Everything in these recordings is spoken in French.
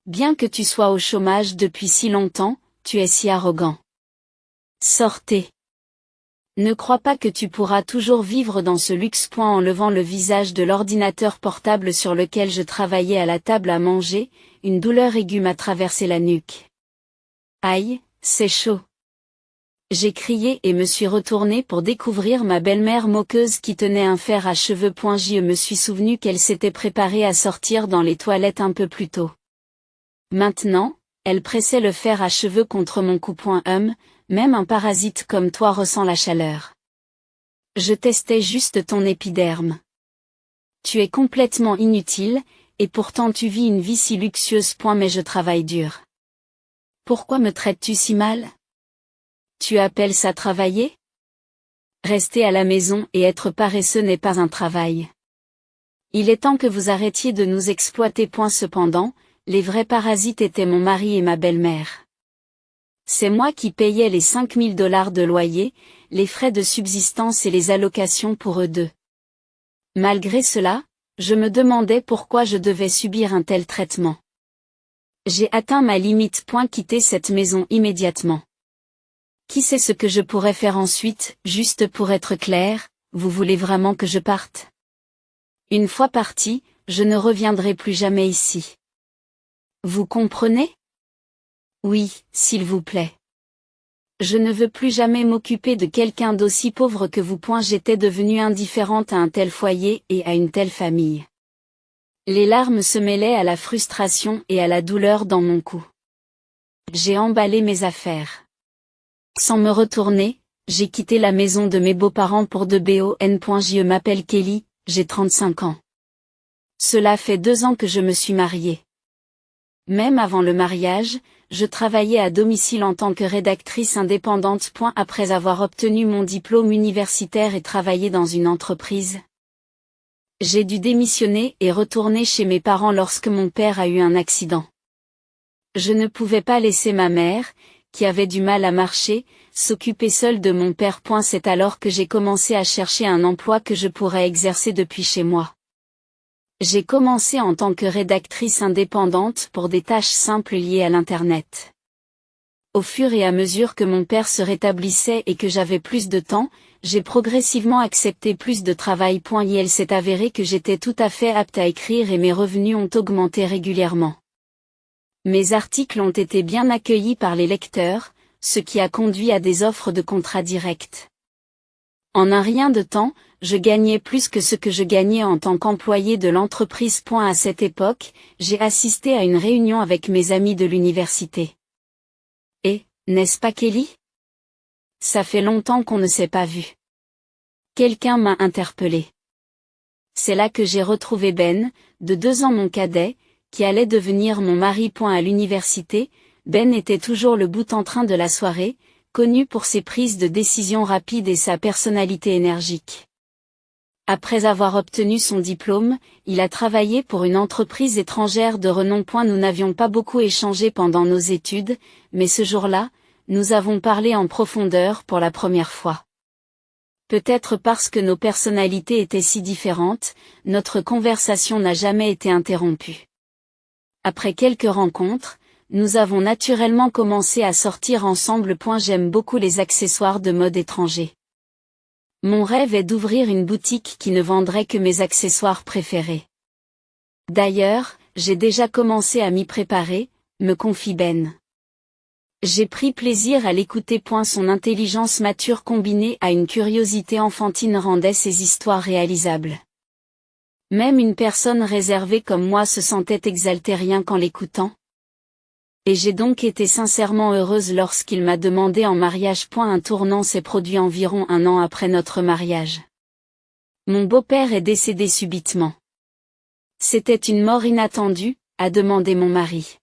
Bien que tu sois au chômage depuis si longtemps, tu es si arrogant. Sortez. Ne crois pas que tu pourras toujours vivre dans ce luxe. En levant le visage de l'ordinateur portable sur lequel je travaillais à la table à manger, une douleur aiguë m'a traversé la nuque. Aïe, c'est chaud. J'ai crié et me suis retournée pour découvrir ma belle-mère moqueuse qui tenait un fer à cheveux. Je me suis souvenu qu'elle s'était préparée à sortir dans les toilettes un peu plus tôt. Maintenant, elle pressait le fer à cheveux contre mon cou. Même un parasite comme toi ressent la chaleur. Je testais juste ton épiderme. Tu es complètement inutile, et pourtant tu vis une vie si luxueuse. Mais je travaille dur. Pourquoi me traites-tu si mal? Tu appelles ça travailler? Rester à la maison et être paresseux n'est pas un travail. Il est temps que vous arrêtiez de nous exploiter. Cependant, les vrais parasites étaient mon mari et ma belle-mère. C'est moi qui payais les $5000 de loyer, les frais de subsistance et les allocations pour eux deux. Malgré cela, je me demandais pourquoi je devais subir un tel traitement. J'ai atteint ma limite. Quitter cette maison immédiatement. Qui sait ce que je pourrais faire ensuite? Juste pour être clair, vous voulez vraiment que je parte? Une fois parti, je ne reviendrai plus jamais ici. Vous comprenez? Oui, s'il vous plaît. Je ne veux plus jamais m'occuper de quelqu'un d'aussi pauvre que vous. J'étais devenue indifférente à un tel foyer et à une telle famille. Les larmes se mêlaient à la frustration et à la douleur dans mon cou. J'ai emballé mes affaires. Sans me retourner, j'ai quitté la maison de mes beaux-parents pour de bon. Je m'appelle Kelly, j'ai 35 ans. Cela fait 2 ans que je me suis mariée. Même avant le mariage, je travaillais à domicile en tant que rédactrice indépendante. Après avoir obtenu mon diplôme universitaire et travaillé dans une entreprise, j'ai dû démissionner et retourner chez mes parents lorsque mon père a eu un accident. Je ne pouvais pas laisser ma mère, qui avait du mal à marcher, s'occuper seule de mon père. C'est alors que j'ai commencé à chercher un emploi que je pourrais exercer depuis chez moi. J'ai commencé en tant que rédactrice indépendante pour des tâches simples liées à l'Internet. Au fur et à mesure que mon père se rétablissait et que j'avais plus de temps, j'ai progressivement accepté plus de travail. Il s'est avéré que j'étais tout à fait apte à écrire et mes revenus ont augmenté régulièrement. Mes articles ont été bien accueillis par les lecteurs, ce qui a conduit à des offres de contrats directs. En un rien de temps, je gagnais plus que ce que je gagnais en tant qu'employé de l'entreprise. À cette époque, j'ai assisté à une réunion avec mes amis de l'université. Et, n'est-ce pas Kelly? Ça fait longtemps qu'on ne s'est pas vu. Quelqu'un m'a interpellé. C'est là que j'ai retrouvé Ben, de 2 ans mon cadet, qui allait devenir mon mari. À l'université, Ben était toujours le bout en train de la soirée, connu pour ses prises de décision rapides et sa personnalité énergique. Après avoir obtenu son diplôme, il a travaillé pour une entreprise étrangère de renom. Nous n'avions pas beaucoup échangé pendant nos études, mais ce jour-là, nous avons parlé en profondeur pour la première fois. Peut-être parce que nos personnalités étaient si différentes, notre conversation n'a jamais été interrompue. Après quelques rencontres, nous avons naturellement commencé à sortir ensemble. J'aime beaucoup les accessoires de mode étrangers. Mon rêve est d'ouvrir une boutique qui ne vendrait que mes accessoires préférés. D'ailleurs, j'ai déjà commencé à m'y préparer, me confie Ben. J'ai pris plaisir à l'écouter. Son intelligence mature combinée à une curiosité enfantine rendait ses histoires réalisables. Même une personne réservée comme moi se sentait exaltée rien qu'en l'écoutant. Et j'ai donc été sincèrement heureuse lorsqu'il m'a demandé en mariage. Un tournant s'est produit environ 1 an après notre mariage. Mon beau-père est décédé subitement. C'était une mort inattendue, a demandé mon mari.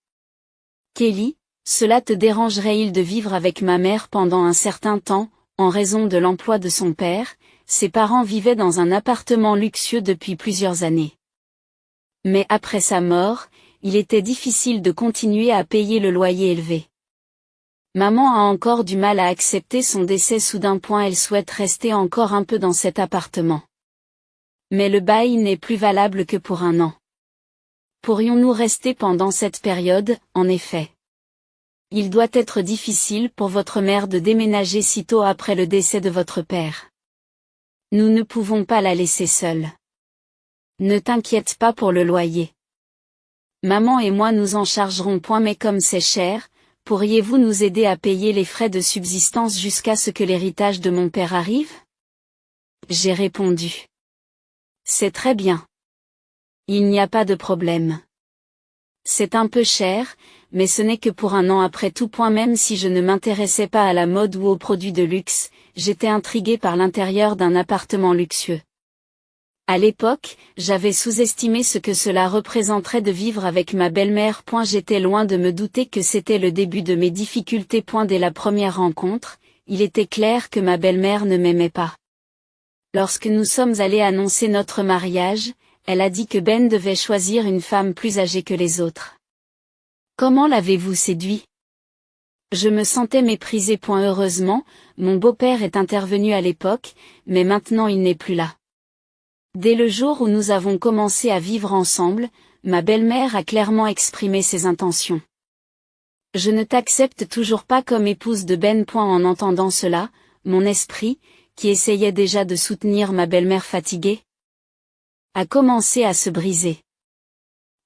Kelly, cela te dérangerait-il de vivre avec ma mère pendant un certain temps, en raison de l'emploi de son père? Ses parents vivaient dans un appartement luxueux depuis plusieurs années. Mais après sa mort, il était difficile de continuer à payer le loyer élevé. Maman a encore du mal à accepter son décès soudain. Elle souhaite rester encore un peu dans cet appartement. Mais le bail n'est plus valable que pour 1 an. Pourrions-nous rester pendant cette période, en effet? Il doit être difficile pour votre mère de déménager si tôt après le décès de votre père. Nous ne pouvons pas la laisser seule. Ne t'inquiète pas pour le loyer. Maman et moi nous en chargerons point, mais comme c'est cher, pourriez-vous nous aider à payer les frais de subsistance jusqu'à ce que l'héritage de mon père arrive? J'ai répondu. C'est très bien. Il n'y a pas de problème. C'est un peu cher, mais ce n'est que pour un an après tout. Même si je ne m'intéressais pas à la mode ou aux produits de luxe, j'étais intriguée par l'intérieur d'un appartement luxueux. À l'époque, j'avais sous-estimé ce que cela représenterait de vivre avec ma belle-mère. J'étais loin de me douter que c'était le début de mes difficultés. Dès la première rencontre, il était clair que ma belle-mère ne m'aimait pas. Lorsque nous sommes allés annoncer notre mariage, elle a dit que Ben devait choisir une femme plus âgée que les autres. Comment l'avez-vous séduit? Je me sentais méprisée. Heureusement, mon beau-père est intervenu à l'époque, mais maintenant il n'est plus là. Dès le jour où nous avons commencé à vivre ensemble, ma belle-mère a clairement exprimé ses intentions. Je ne t'accepte toujours pas comme épouse de Ben. En entendant cela, mon esprit, qui essayait déjà de soutenir ma belle-mère fatiguée, a commencé à se briser.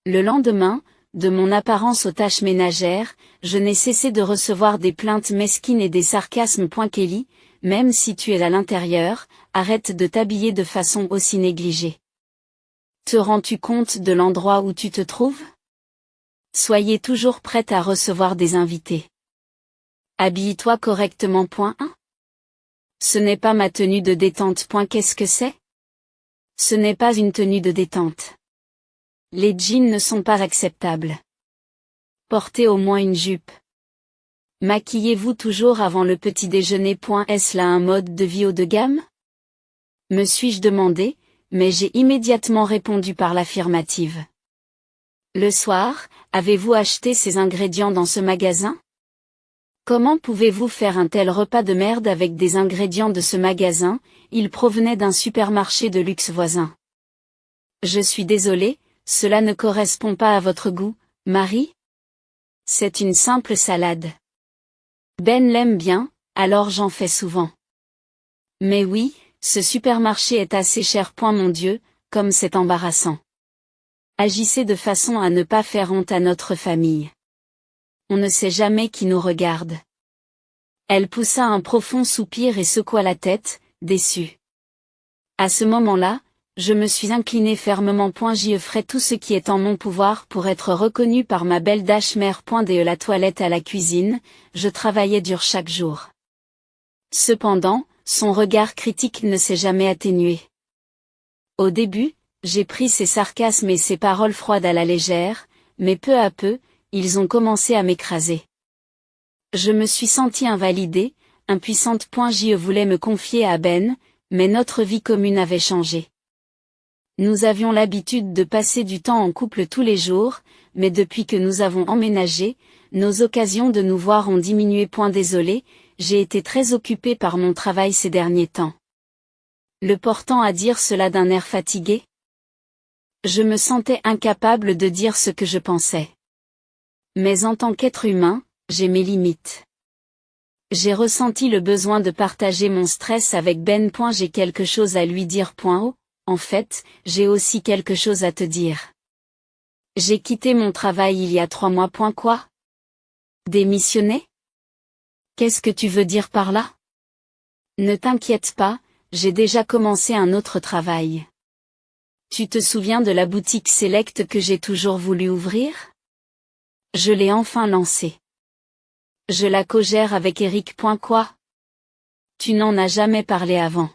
Le lendemain, de mon apparence aux tâches ménagères, je n'ai cessé de recevoir des plaintes mesquines et des sarcasmes. Kelly, même si tu es à l'intérieur, arrête de t'habiller de façon aussi négligée. Te rends-tu compte de l'endroit où tu te trouves? Soyez toujours prête à recevoir des invités. Habille-toi correctement. 1. Ce n'est pas ma tenue de détente. Qu'est-ce que c'est? Ce n'est pas une tenue de détente. Les jeans ne sont pas acceptables. Portez au moins une jupe. Maquillez-vous toujours avant le petit déjeuner. Est-ce là un mode de vie haut de gamme? Me suis-je demandé, mais j'ai immédiatement répondu par l'affirmative. Le soir, avez-vous acheté ces ingrédients dans ce magasin? Comment pouvez-vous faire un tel repas de merde avec des ingrédients de ce magasin? Il provenait d'un supermarché de luxe voisin. Je suis désolée, cela ne correspond pas à votre goût, Marie? C'est une simple salade. Ben l'aime bien, alors j'en fais souvent. Mais oui, ce supermarché est assez cher. Mon Dieu, comme c'est embarrassant. Agissez de façon à ne pas faire honte à notre famille. On ne sait jamais qui nous regarde. Elle poussa un profond soupir et secoua la tête, déçue. À ce moment-là, je me suis inclinée fermement. Je ferai tout ce qui est en mon pouvoir pour être reconnue par ma belle mère. De la toilette à la cuisine, je travaillais dur chaque jour. Cependant, son regard critique ne s'est jamais atténué. Au début, j'ai pris ses sarcasmes et ses paroles froides à la légère, mais peu à peu, ils ont commencé à m'écraser. Je me suis sentie invalidée, impuissante. Je voulais me confier à Ben, mais notre vie commune avait changé. Nous avions l'habitude de passer du temps en couple tous les jours, mais depuis que nous avons emménagé, nos occasions de nous voir ont diminué. Désolée, j'ai été très occupée par mon travail ces derniers temps. Le portant à dire cela d'un air fatigué? Je me sentais incapable de dire ce que je pensais. Mais en tant qu'être humain, j'ai mes limites. J'ai ressenti le besoin de partager mon stress avec Ben. J'ai quelque chose à lui dire. En fait, j'ai aussi quelque chose à te dire. J'ai quitté mon travail il y a 3 mois. Quoi? Démissionner? Qu'est-ce que tu veux dire par là? Ne t'inquiète pas, j'ai déjà commencé un autre travail. Tu te souviens de la boutique Select que j'ai toujours voulu ouvrir? Je l'ai enfin lancée. Je la co-gère avec Eric. Quoi? Tu n'en as jamais parlé avant.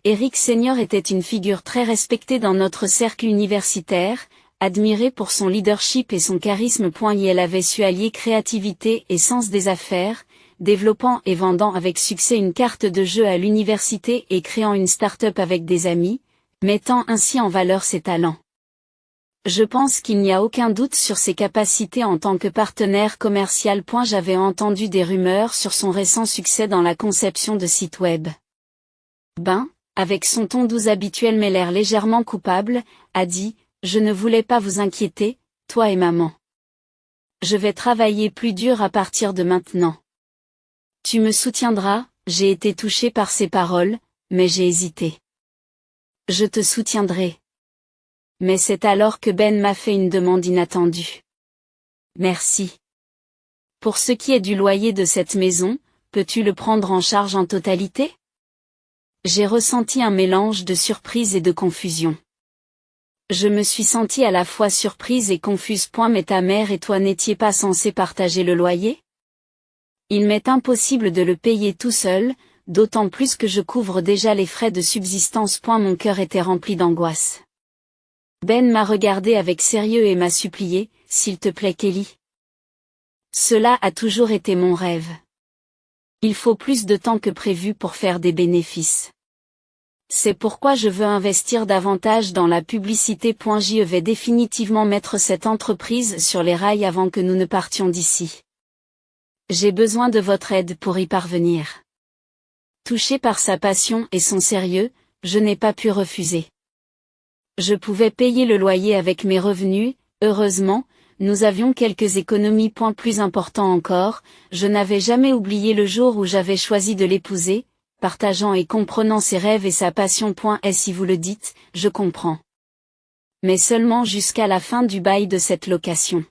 Eric Senior était une figure très respectée dans notre cercle universitaire, admiré pour son leadership et son charisme. Elle avait su allier créativité et sens des affaires, développant et vendant avec succès une carte de jeu à l'université et créant une start-up avec des amis, mettant ainsi en valeur ses talents. Je pense qu'il n'y a aucun doute sur ses capacités en tant que partenaire commercial. J'avais entendu des rumeurs sur son récent succès dans la conception de sites web. Ben, avec son ton doux habituel mais l'air légèrement coupable, a dit, Je ne voulais pas vous inquiéter, toi et maman. Je vais travailler plus dur à partir de maintenant. Tu me soutiendras, j'ai été touchée par ces paroles, mais j'ai hésité. Je te soutiendrai. Mais c'est alors que Ben m'a fait une demande inattendue. Merci. Pour ce qui est du loyer de cette maison, peux-tu le prendre en charge en totalité? J'ai ressenti un mélange de surprise et de confusion. Je me suis sentie à la fois surprise et confuse. Mais ta mère et toi n'étiez pas censés partager le loyer? Il m'est impossible de le payer tout seul, d'autant plus que je couvre déjà les frais de subsistance. Mon cœur était rempli d'angoisse. Ben m'a regardé avec sérieux et m'a supplié, s'il te plaît Kelly. Cela a toujours été mon rêve. Il faut plus de temps que prévu pour faire des bénéfices. C'est pourquoi je veux investir davantage dans la publicité. Je vais définitivement mettre cette entreprise sur les rails avant que nous ne partions d'ici. J'ai besoin de votre aide pour y parvenir. Touché par sa passion et son sérieux, je n'ai pas pu refuser. Je pouvais payer le loyer avec mes revenus, heureusement, nous avions quelques économies. Plus important encore, je n'avais jamais oublié le jour où j'avais choisi de l'épouser, partageant et comprenant ses rêves et sa passion. Et si vous le dites, je comprends. Mais seulement jusqu'à la fin du bail de cette location.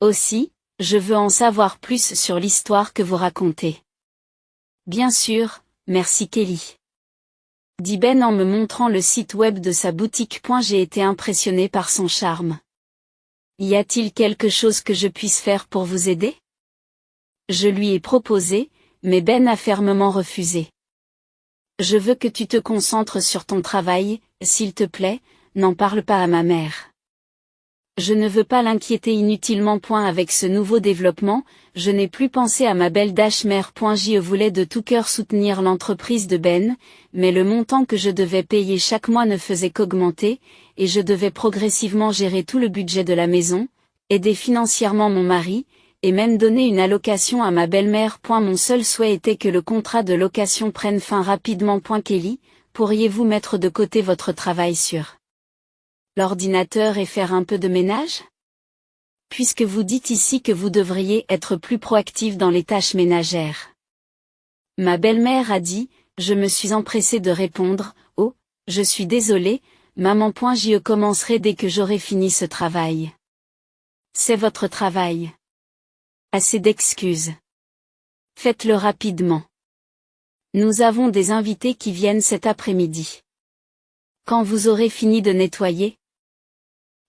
Aussi, je veux en savoir plus sur l'histoire que vous racontez. Bien sûr, merci Kelly. Dit Ben en me montrant le site web de sa boutique. J'ai été impressionné par son charme. Y a-t-il quelque chose que je puisse faire pour vous aider? Je lui ai proposé, mais Ben a fermement refusé. Je veux que tu te concentres sur ton travail, s'il te plaît, n'en parle pas à ma mère. Je ne veux pas l'inquiéter inutilement. Avec ce nouveau développement, je n'ai plus pensé à ma belle mère. Je voulais de tout cœur soutenir l'entreprise de Ben, mais le montant que je devais payer chaque mois ne faisait qu'augmenter, et je devais progressivement gérer tout le budget de la maison, aider financièrement mon mari, et même donner une allocation à ma belle-mère. Mon seul souhait était que le contrat de location prenne fin rapidement. Kelly, pourriez-vous mettre de côté votre travail sur l'ordinateur et faire un peu de ménage? Puisque vous dites ici que vous devriez être plus proactif dans les tâches ménagères. Ma belle-mère a dit, je me suis empressée de répondre, oh, je suis désolée, maman. Je commencerai dès que j'aurai fini ce travail. C'est votre travail. Assez d'excuses. Faites-le rapidement. Nous avons des invités qui viennent cet après-midi. Quand vous aurez fini de nettoyer,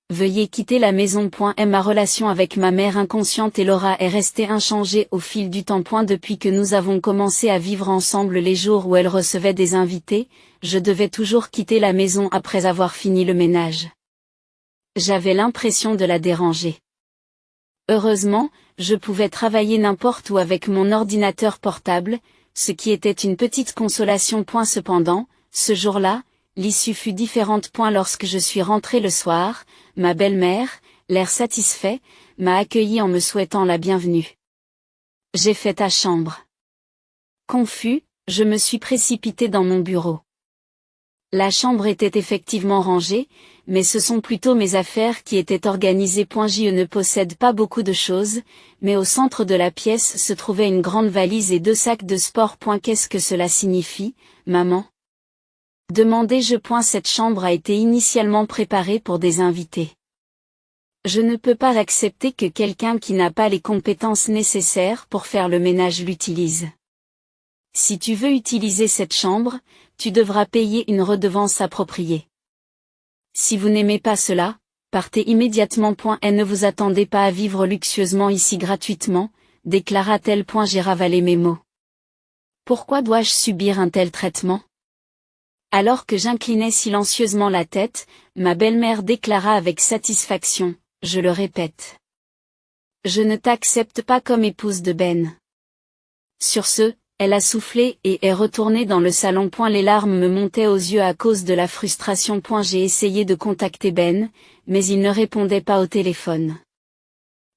veuillez quitter la maison. Ma relation avec ma mère inconsciente et Laura est restée inchangée au fil du temps. Depuis que nous avons commencé à vivre ensemble, les jours où elle recevait des invités, je devais toujours quitter la maison après avoir fini le ménage. J'avais l'impression de la déranger. Heureusement, je pouvais travailler n'importe où avec mon ordinateur portable, ce qui était une petite consolation. Cependant, ce jour-là, l'issue fut différente. Lorsque je suis rentrée le soir, ma belle-mère, l'air satisfait, m'a accueillie en me souhaitant la bienvenue. J'ai fait ta chambre. Confus, je me suis précipitée dans mon bureau. La chambre était effectivement rangée, mais ce sont plutôt mes affaires qui étaient organisées. Je ne possède pas beaucoup de choses, mais au centre de la pièce se trouvait une grande valise et 2 sacs de sport. Qu'est-ce que cela signifie, maman? Demandai-je. Cette chambre a été initialement préparée pour des invités. Je ne peux pas accepter que quelqu'un qui n'a pas les compétences nécessaires pour faire le ménage l'utilise. Si tu veux utiliser cette chambre, tu devras payer une redevance appropriée. Si vous n'aimez pas cela, partez immédiatement. Et ne vous attendez pas à vivre luxueusement ici gratuitement, déclara-t-elle. J'ai ravalé mes mots. Pourquoi dois-je subir un tel traitement? Alors que j'inclinais silencieusement la tête, ma belle-mère déclara avec satisfaction, je le répète. Je ne t'accepte pas comme épouse de Ben. Sur ce, elle a soufflé et est retournée dans le salon. Les larmes me montaient aux yeux à cause de la frustration. J'ai essayé de contacter Ben, mais il ne répondait pas au téléphone.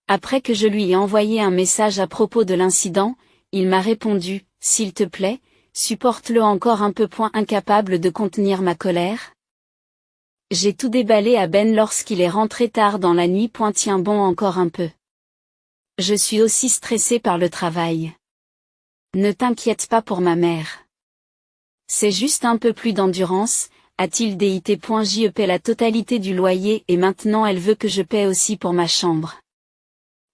Après que je lui ai envoyé un message à propos de l'incident, il m'a répondu, s'il te plaît, supporte-le encore un peu. Incapable de contenir ma colère. J'ai tout déballé à Ben lorsqu'il est rentré tard dans la nuit. Tiens bon encore un peu. Je suis aussi stressée par le travail. Ne t'inquiète pas pour ma mère. C'est juste un peu plus d'endurance, a-t-il dit. Je paie la totalité du loyer et maintenant elle veut que je paie aussi pour ma chambre.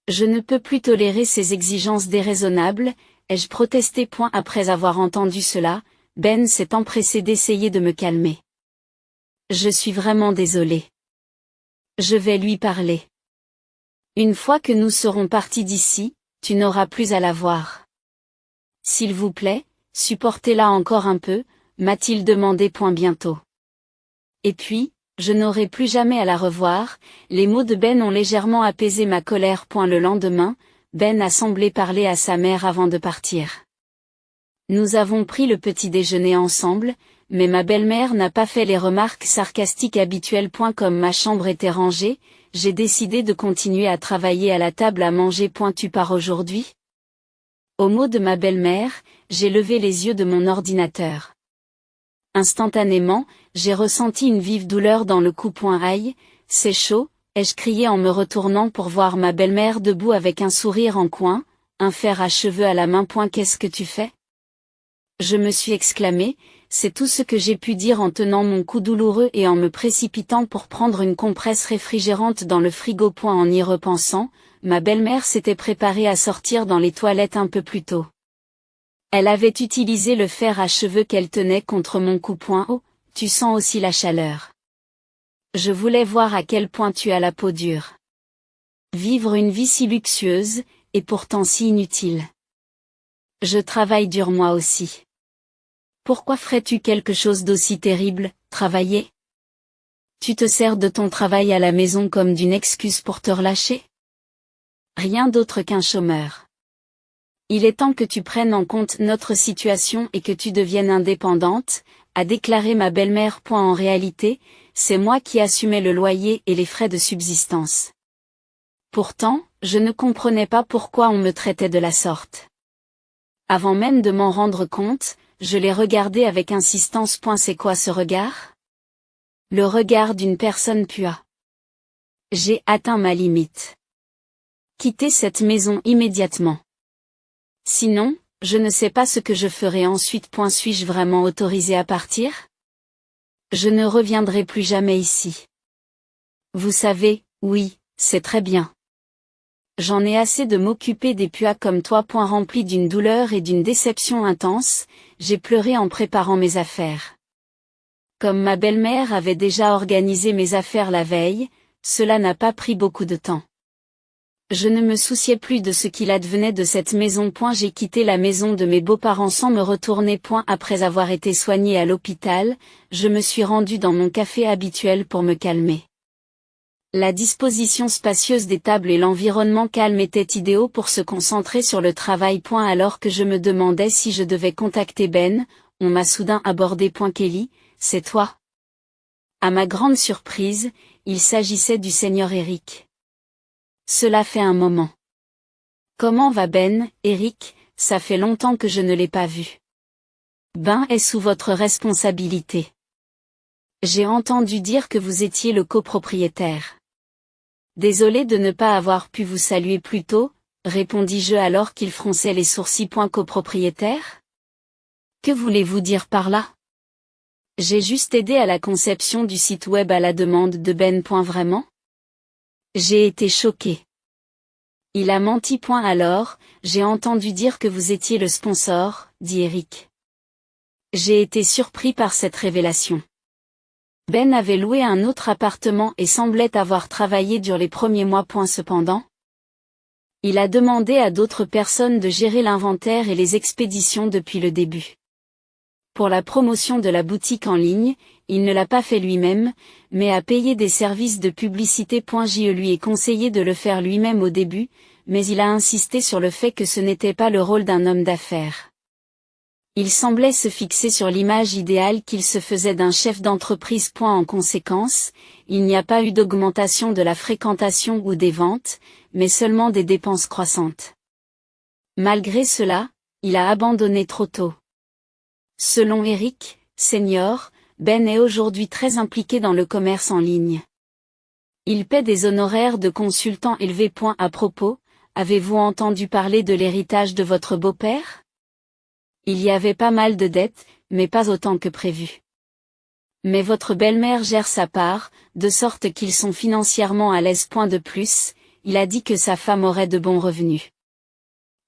Je ne peux plus tolérer ces exigences déraisonnables, ai-je protesté. Après avoir entendu cela, Ben s'est empressé d'essayer de me calmer. Je suis vraiment désolée. Je vais lui parler. Une fois que nous serons partis d'ici, tu n'auras plus à la voir. S'il vous plaît, supportez-la encore un peu, m'a-t-il demandé. Bientôt. Et puis, je n'aurai plus jamais à la revoir. Les mots de Ben ont légèrement apaisé ma colère. Le lendemain, Ben a semblé parler à sa mère avant de partir. Nous avons pris le petit déjeuner ensemble, mais ma belle-mère n'a pas fait les remarques sarcastiques habituelles. Comme ma chambre était rangée, j'ai décidé de continuer à travailler à la table à manger. Tu pars aujourd'hui? Au mot de ma belle-mère, j'ai levé les yeux de mon ordinateur. Instantanément, j'ai ressenti une vive douleur dans le cou. Aïe, c'est chaud, ai-je crié en me retournant pour voir ma belle-mère debout avec un sourire en coin, un fer à cheveux à la main. Qu'est-ce que tu fais? Je me suis exclamé, c'est tout ce que j'ai pu dire en tenant mon cou douloureux et en me précipitant pour prendre une compresse réfrigérante dans le frigo. En y repensant, ma belle-mère s'était préparée à sortir dans les toilettes un peu plus tôt. Elle avait utilisé le fer à cheveux qu'elle tenait contre mon cou. Oh, tu sens aussi la chaleur. Je voulais voir à quel point tu as la peau dure. Vivre une vie si luxueuse, et pourtant si inutile. Je travaille dur moi aussi. Pourquoi ferais-tu quelque chose d'aussi terrible, travailler? Tu te sers de ton travail à la maison comme d'une excuse pour te relâcher? Rien d'autre qu'un chômeur. Il est temps que tu prennes en compte notre situation et que tu deviennes indépendante, a déclaré ma belle-mère. En réalité, c'est moi qui assumais le loyer et les frais de subsistance. Pourtant, je ne comprenais pas pourquoi on me traitait de la sorte. Avant même de m'en rendre compte, je l'ai regardé avec insistance. C'est quoi ce regard? Le regard d'une personne puante. J'ai atteint ma limite. Quittez cette maison immédiatement. Sinon, je ne sais pas ce que je ferai ensuite. Suis-je vraiment autorisé à partir? Je ne reviendrai plus jamais ici. Vous savez, oui, c'est très bien. J'en ai assez de m'occuper des puas comme toi. Rempli d'une douleur et d'une déception intense, j'ai pleuré en préparant mes affaires. Comme ma belle-mère avait déjà organisé mes affaires la veille, cela n'a pas pris beaucoup de temps. Je ne me souciais plus de ce qu'il advenait de cette maison. J'ai quitté la maison de mes beaux-parents sans me retourner. Après avoir été soignée à l'hôpital, je me suis rendue dans mon café habituel pour me calmer. La disposition spacieuse des tables et l'environnement calme étaient idéaux pour se concentrer sur le travail. Alors que je me demandais si je devais contacter Ben, on m'a soudain abordé. Kelly, c'est toi? À ma grande surprise, il s'agissait du Seigneur Eric. Cela fait un moment. Comment va Ben, Eric? Ça fait longtemps que je ne l'ai pas vu. Ben est sous votre responsabilité. J'ai entendu dire que vous étiez le copropriétaire. Désolé de ne pas avoir pu vous saluer plus tôt, répondis-je alors qu'il fronçait les sourcils. Copropriétaire? Que voulez-vous dire par là? J'ai juste aidé à la conception du site web à la demande de Ben. Vraiment? J'ai été choqué. Il a menti. Alors, j'ai entendu dire que vous étiez le sponsor, dit Eric. J'ai été surpris par cette révélation. Ben avait loué un autre appartement et semblait avoir travaillé dur les premiers mois. Cependant, il a demandé à d'autres personnes de gérer l'inventaire et les expéditions depuis le début. Pour la promotion de la boutique en ligne, il ne l'a pas fait lui-même, mais a payé des services de publicité. Je lui ai conseillé de le faire lui-même au début, mais il a insisté sur le fait que ce n'était pas le rôle d'un homme d'affaires. Il semblait se fixer sur l'image idéale qu'il se faisait d'un chef d'entreprise. En conséquence, il n'y a pas eu d'augmentation de la fréquentation ou des ventes, mais seulement des dépenses croissantes. Malgré cela, il a abandonné trop tôt. Selon Eric, Senior, Ben est aujourd'hui très impliqué dans le commerce en ligne. Il paie des honoraires de consultant élevés. À propos, avez-vous entendu parler de l'héritage de votre beau-père? Il y avait pas mal de dettes, mais pas autant que prévu. Mais votre belle-mère gère sa part, de sorte qu'ils sont financièrement à l'aise. De plus, il a dit que sa femme aurait de bons revenus.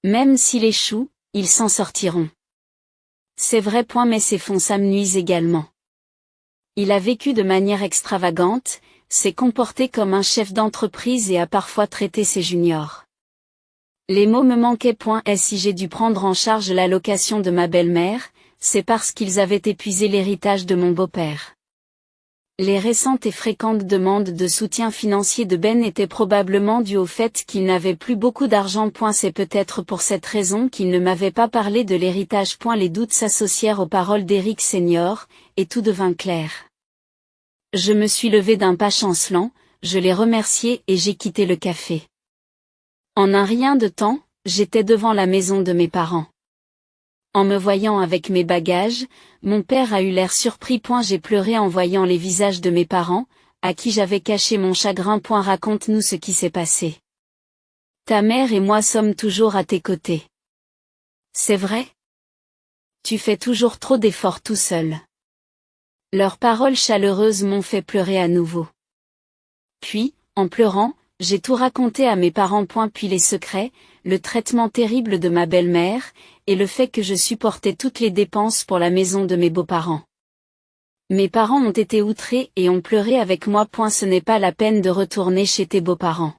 Même s'il échoue, ils s'en sortiront. C'est vrai. Mais ces fonds s'amenuisent également. Il a vécu de manière extravagante, s'est comporté comme un chef d'entreprise et a parfois traité ses juniors. Les mots me manquaient. Et si j'ai dû prendre en charge l'allocation de ma belle-mère, c'est parce qu'ils avaient épuisé l'héritage de mon beau-père. Les récentes et fréquentes demandes de soutien financier de Ben étaient probablement dues au fait qu'il n'avait plus beaucoup d'argent. C'est peut-être pour cette raison qu'il ne m'avait pas parlé de l'héritage. Les doutes s'associèrent aux paroles d'Eric Senior, et tout devint clair. Je me suis levé d'un pas chancelant, je l'ai remercié et j'ai quitté le café. En un rien de temps, j'étais devant la maison de mes parents. En me voyant avec mes bagages, mon père a eu l'air surpris. J'ai pleuré en voyant les visages de mes parents, à qui j'avais caché mon chagrin. Raconte-nous ce qui s'est passé. Ta mère et moi sommes toujours à tes côtés. C'est vrai? Tu fais toujours trop d'efforts tout seul. Leurs paroles chaleureuses m'ont fait pleurer à nouveau. Puis, en pleurant, j'ai tout raconté à mes parents. Puis les secrets, le traitement terrible de ma belle-mère, et le fait que je supportais toutes les dépenses pour la maison de mes beaux-parents. Mes parents ont été outrés et ont pleuré avec moi. Ce n'est pas la peine de retourner chez tes beaux-parents.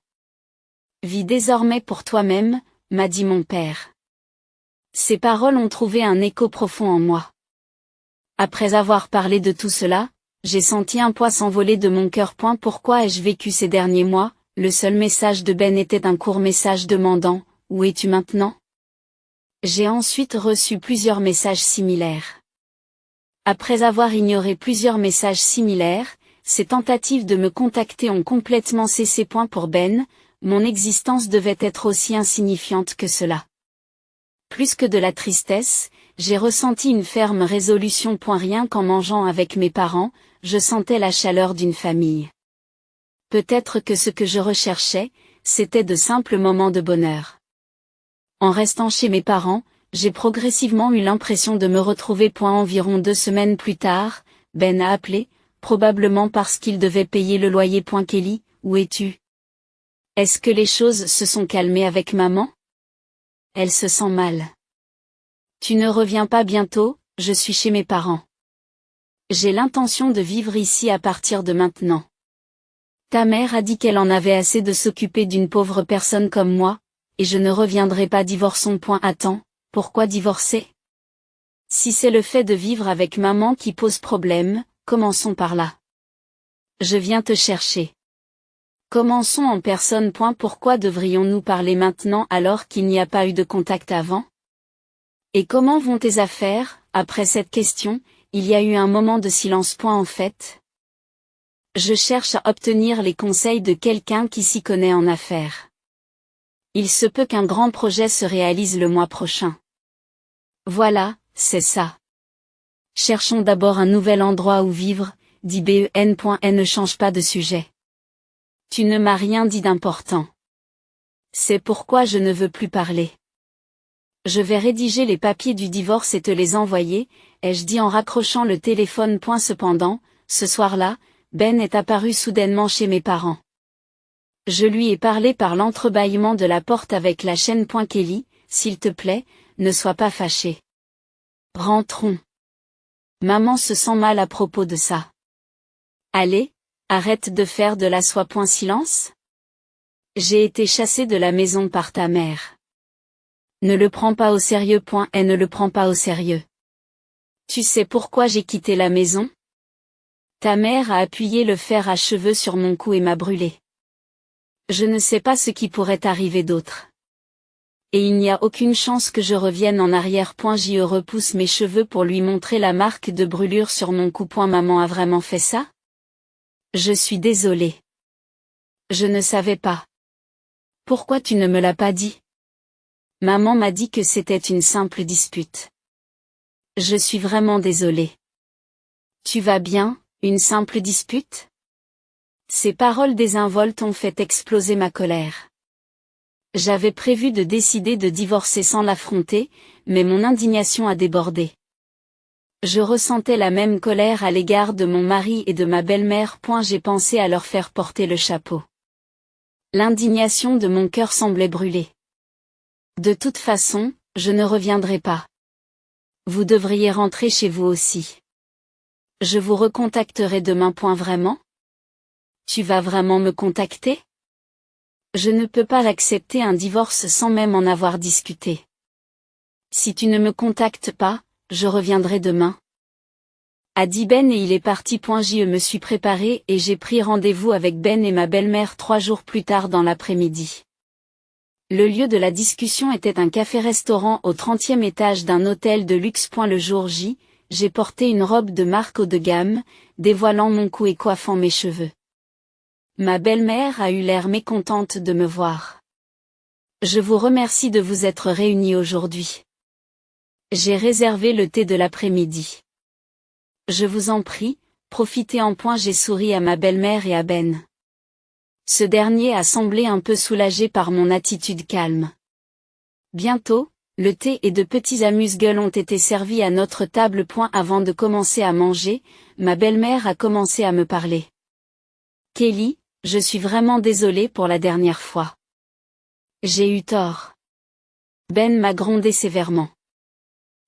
Vis désormais pour toi-même, m'a dit mon père. Ces paroles ont trouvé un écho profond en moi. Après avoir parlé de tout cela, j'ai senti un poids s'envoler de mon cœur. Pourquoi ai-je vécu ces derniers mois? Le seul message de Ben était un court message demandant « Où es-tu maintenant ?» J'ai ensuite reçu plusieurs messages similaires. Après avoir ignoré plusieurs messages similaires, ces tentatives de me contacter ont complètement cessé. Pour Ben, mon existence devait être aussi insignifiante que cela. Plus que de la tristesse, j'ai ressenti une ferme résolution. Rien qu'en mangeant avec mes parents, je sentais la chaleur d'une famille. Peut-être que ce que je recherchais, c'était de simples moments de bonheur. En restant chez mes parents, j'ai progressivement eu l'impression de me retrouver. Environ 2 semaines plus tard, Ben a appelé, probablement parce qu'il devait payer le loyer. Kelly, où es-tu? Est-ce que les choses se sont calmées avec maman? Elle se sent mal. Tu ne reviens pas bientôt? Je suis chez mes parents. J'ai l'intention de vivre ici à partir de maintenant. Ta mère a dit qu'elle en avait assez de s'occuper d'une pauvre personne comme moi, et je ne reviendrai pas. Divorçons. Attends, pourquoi divorcer? Si c'est le fait de vivre avec maman qui pose problème, commençons par là. Je viens te chercher. Commençons en personne. Pourquoi devrions-nous parler maintenant alors qu'il n'y a pas eu de contact avant? Et comment vont tes affaires? Après cette question, il y a eu un moment de silence. En fait, je cherche à obtenir les conseils de quelqu'un qui s'y connaît en affaires. Il se peut qu'un grand projet se réalise le mois prochain. Voilà, c'est ça. Cherchons d'abord un nouvel endroit où vivre, dit Ben. Ne change pas de sujet. Tu ne m'as rien dit d'important. C'est pourquoi je ne veux plus parler. Je vais rédiger les papiers du divorce et te les envoyer, ai-je dit en raccrochant le téléphone. Cependant, ce soir-là, Ben est apparu soudainement chez mes parents. Je lui ai parlé par l'entrebâillement de la porte avec la chaîne. Kelly, s'il te plaît, ne sois pas fâché. Rentrons. Maman se sent mal à propos de ça. Allez, arrête de faire de la soie. Silence. J'ai été chassée de la maison par ta mère. Ne le prends pas au sérieux. Et ne le prends pas au sérieux. Tu sais pourquoi j'ai quitté la maison? Ta mère a appuyé le fer à cheveux sur mon cou et m'a brûlé. Je ne sais pas ce qui pourrait arriver d'autre. Et il n'y a aucune chance que je revienne en arrière. Je repousse mes cheveux pour lui montrer la marque de brûlure sur mon cou. Maman a vraiment fait ça? Je suis désolée. Je ne savais pas. Pourquoi tu ne me l'as pas dit? Maman m'a dit que c'était une simple dispute. Je suis vraiment désolée. Tu vas bien, une simple dispute? Ces paroles désinvoltes ont fait exploser ma colère. J'avais prévu de décider de divorcer sans l'affronter, mais mon indignation a débordé. Je ressentais la même colère à l'égard de mon mari et de ma belle-mère. J'ai pensé à leur faire porter le chapeau. L'indignation de mon cœur semblait brûler. De toute façon, je ne reviendrai pas. Vous devriez rentrer chez vous aussi. Je vous recontacterai demain. Vraiment? Tu vas vraiment me contacter? Je ne peux pas accepter un divorce sans même en avoir discuté. Si tu ne me contactes pas, je reviendrai demain. A dit Ben et il est parti. Je me suis préparée et j'ai pris rendez-vous avec Ben et ma belle-mère 3 jours plus tard dans l'après-midi. Le lieu de la discussion était un café-restaurant au 30e étage d'un hôtel de luxe. Le jour J, j'ai porté une robe de marque haut de gamme, dévoilant mon cou et coiffant mes cheveux. Ma belle-mère a eu l'air mécontente de me voir. Je vous remercie de vous être réunis aujourd'hui. J'ai réservé le thé de l'après-midi. Je vous en prie, profitez en. J'ai souri à ma belle-mère et à Ben. Ce dernier a semblé un peu soulagé par mon attitude calme. Bientôt, le thé et de petits amuse-gueules ont été servis à notre table. Avant de commencer à manger, ma belle-mère a commencé à me parler. Kelly, je suis vraiment désolée pour la dernière fois. J'ai eu tort. Ben m'a grondé sévèrement.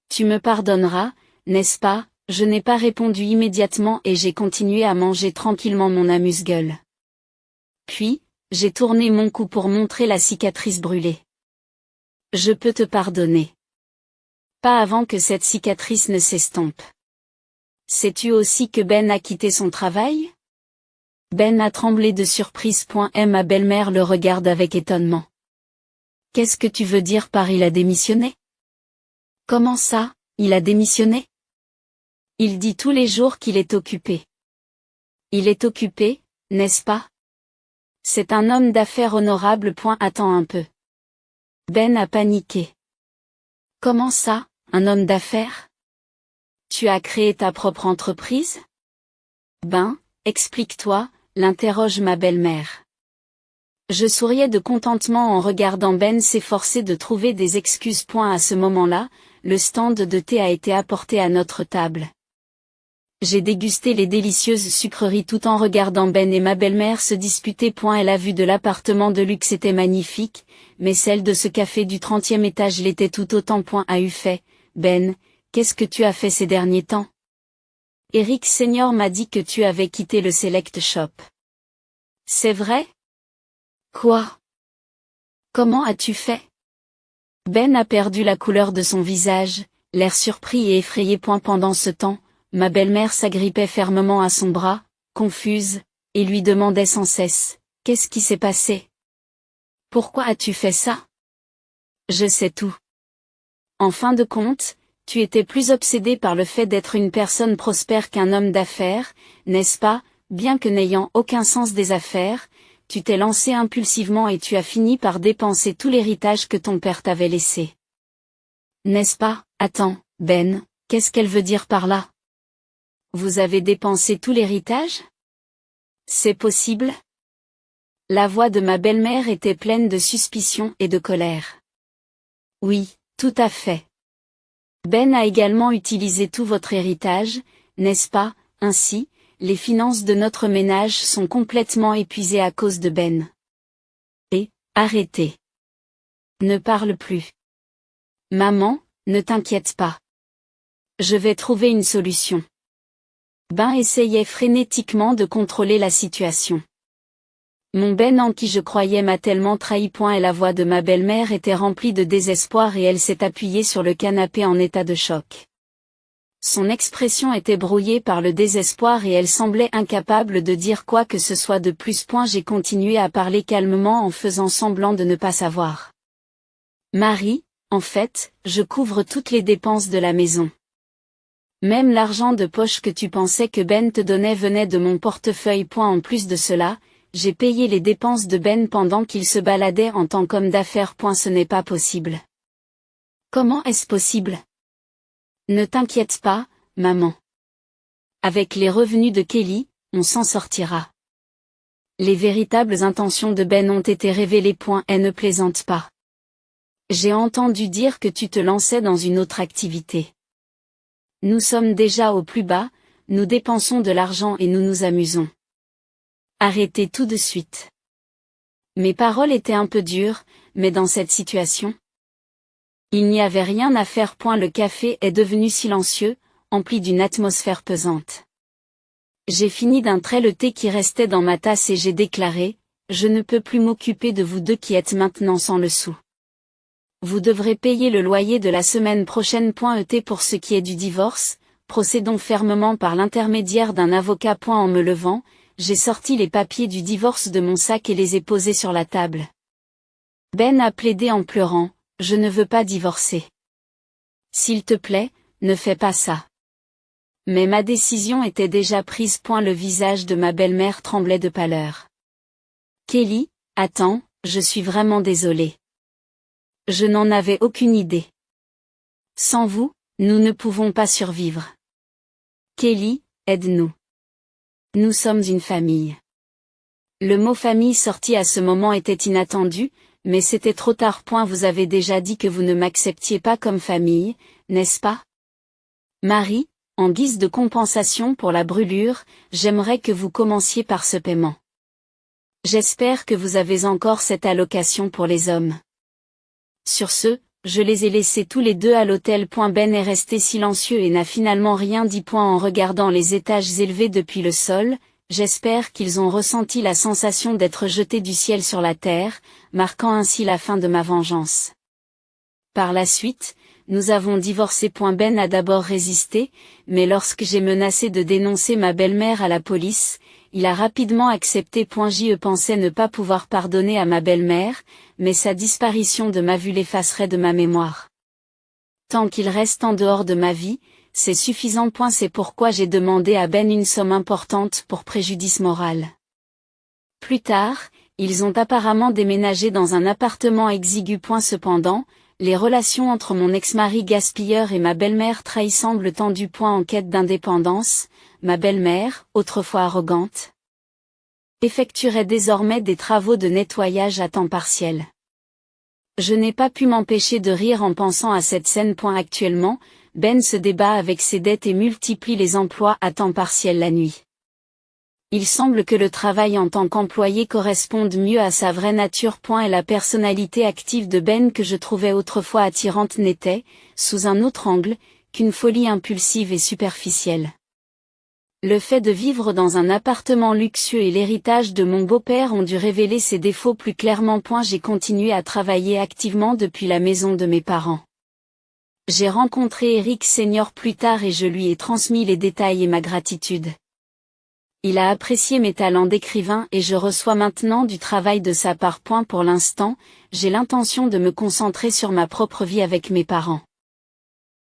Tu me pardonneras, n'est-ce pas? Je n'ai pas répondu immédiatement et j'ai continué à manger tranquillement mon amuse-gueule. Puis, j'ai tourné mon cou pour montrer la cicatrice brûlée. Je peux te pardonner. Pas avant que cette cicatrice ne s'estompe. Sais-tu aussi que Ben a quitté son travail? Ben a tremblé de surprise. Ma belle-mère le regarde avec étonnement. Qu'est-ce que tu veux dire par il a démissionné? Comment ça, il a démissionné? Il dit tous les jours qu'il est occupé. Il est occupé, n'est-ce pas? C'est un homme d'affaires honorable. Attends un peu. Ben a paniqué. Comment ça, un homme d'affaires? Tu as créé ta propre entreprise? Ben, explique-toi, l'interroge ma belle-mère. Je souriais de contentement en regardant Ben s'efforcer de trouver des excuses. À ce moment-là, le stand de thé a été apporté à notre table. J'ai dégusté les délicieuses sucreries tout en regardant Ben et ma belle-mère se disputer. La vue de l'appartement de luxe était magnifique, mais celle de ce café du 30e étage l'était tout autant. A eu fait, Ben, qu'est-ce que tu as fait ces derniers temps? Eric Senior m'a dit que tu avais quitté le Select Shop. C'est vrai? Quoi? Comment as-tu fait? Ben a perdu la couleur de son visage, l'air surpris et effrayé. Pendant ce temps, ma belle-mère s'agrippait fermement à son bras, confuse, et lui demandait sans cesse, « Qu'est-ce qui s'est passé? Pourquoi as-tu fait ça? » Je sais tout. En fin de compte, tu étais plus obsédé par le fait d'être une personne prospère qu'un homme d'affaires, n'est-ce pas? Bien que n'ayant aucun sens des affaires, tu t'es lancé impulsivement et tu as fini par dépenser tout l'héritage que ton père t'avait laissé. N'est-ce pas? Attends, Ben, qu'est-ce qu'elle veut dire par là? Vous avez dépensé tout l'héritage? C'est possible? La voix de ma belle-mère était pleine de suspicion et de colère. Oui, tout à fait. Ben a également utilisé tout votre héritage, n'est-ce pas? Ainsi, les finances de notre ménage sont complètement épuisées à cause de Ben. Et, arrêtez. Ne parle plus. Maman, ne t'inquiète pas. Je vais trouver une solution. Ben essayait frénétiquement de contrôler la situation. Mon Ben en qui je croyais m'a tellement trahi. Et la voix de ma belle-mère était remplie de désespoir et elle s'est appuyée sur le canapé en état de choc. Son expression était brouillée par le désespoir et elle semblait incapable de dire quoi que ce soit de plus. J'ai continué à parler calmement en faisant semblant de ne pas savoir. Marie, en fait, je couvre toutes les dépenses de la maison. Même l'argent de poche que tu pensais que Ben te donnait venait de mon portefeuille. En plus de cela, j'ai payé les dépenses de Ben pendant qu'il se baladait en tant qu'homme d'affaires. Ce n'est pas possible. Comment est-ce possible? Ne t'inquiète pas, maman. Avec les revenus de Kelly, on s'en sortira. Les véritables intentions de Ben ont été révélées. Elle ne plaisante pas. J'ai entendu dire que tu te lançais dans une autre activité. Nous sommes déjà au plus bas, nous dépensons de l'argent et nous nous amusons. Arrêtez tout de suite. Mes paroles étaient un peu dures, mais dans cette situation, il n'y avait rien à faire. Le café est devenu silencieux, empli d'une atmosphère pesante. J'ai fini d'un trait le thé qui restait dans ma tasse et j'ai déclaré, je ne peux plus m'occuper de vous deux qui êtes maintenant sans le sou. Vous devrez payer le loyer de la semaine prochaine. Pour ce qui est du divorce, procédons fermement par l'intermédiaire d'un avocat. En me levant, j'ai sorti les papiers du divorce de mon sac et les ai posés sur la table. Ben a plaidé en pleurant, je ne veux pas divorcer. S'il te plaît, ne fais pas ça. Mais ma décision était déjà prise. Le visage de ma belle-mère tremblait de pâleur. Kelly, attends, je suis vraiment désolée. Je n'en avais aucune idée. Sans vous, nous ne pouvons pas survivre. Kelly, aide-nous. Nous sommes une famille. Le mot famille sorti à ce moment était inattendu, mais c'était trop tard. Vous avez déjà dit que vous ne m'acceptiez pas comme famille, n'est-ce pas? Marie, en guise de compensation pour la brûlure, j'aimerais que vous commenciez par ce paiement. J'espère que vous avez encore cette allocation pour les hommes. Sur ce, je les ai laissés tous les deux à l'hôtel. Ben est resté silencieux et n'a finalement rien dit. En regardant les étages élevés depuis le sol, j'espère qu'ils ont ressenti la sensation d'être jetés du ciel sur la terre, marquant ainsi la fin de ma vengeance. Par la suite, nous avons divorcé. Ben a d'abord résisté, mais lorsque j'ai menacé de dénoncer ma belle-mère à la police, il a rapidement accepté. Je pensais ne pas pouvoir pardonner à ma belle-mère, mais sa disparition de ma vue l'effacerait de ma mémoire. Tant qu'il reste en dehors de ma vie, c'est suffisant. C'est pourquoi j'ai demandé à Ben une somme importante pour préjudice moral. Plus tard, ils ont apparemment déménagé dans un appartement exigu. Cependant, les relations entre mon ex-mari gaspilleur et ma belle-mère trahie semblent tendues. En quête d'indépendance, ma belle-mère, autrefois arrogante, effectuerait désormais des travaux de nettoyage à temps partiel. Je n'ai pas pu m'empêcher de rire en pensant à cette scène. Actuellement, Ben se débat avec ses dettes et multiplie les emplois à temps partiel la nuit. Il semble que le travail en tant qu'employé corresponde mieux à sa vraie nature. Et la personnalité active de Ben que je trouvais autrefois attirante n'était, sous un autre angle, qu'une folie impulsive et superficielle. Le fait de vivre dans un appartement luxueux et l'héritage de mon beau-père ont dû révéler ses défauts plus clairement. J'ai continué à travailler activement depuis la maison de mes parents. J'ai rencontré Eric Senior plus tard et je lui ai transmis les détails et ma gratitude. Il a apprécié mes talents d'écrivain et je reçois maintenant du travail de sa part. Pour l'instant, j'ai l'intention de me concentrer sur ma propre vie avec mes parents.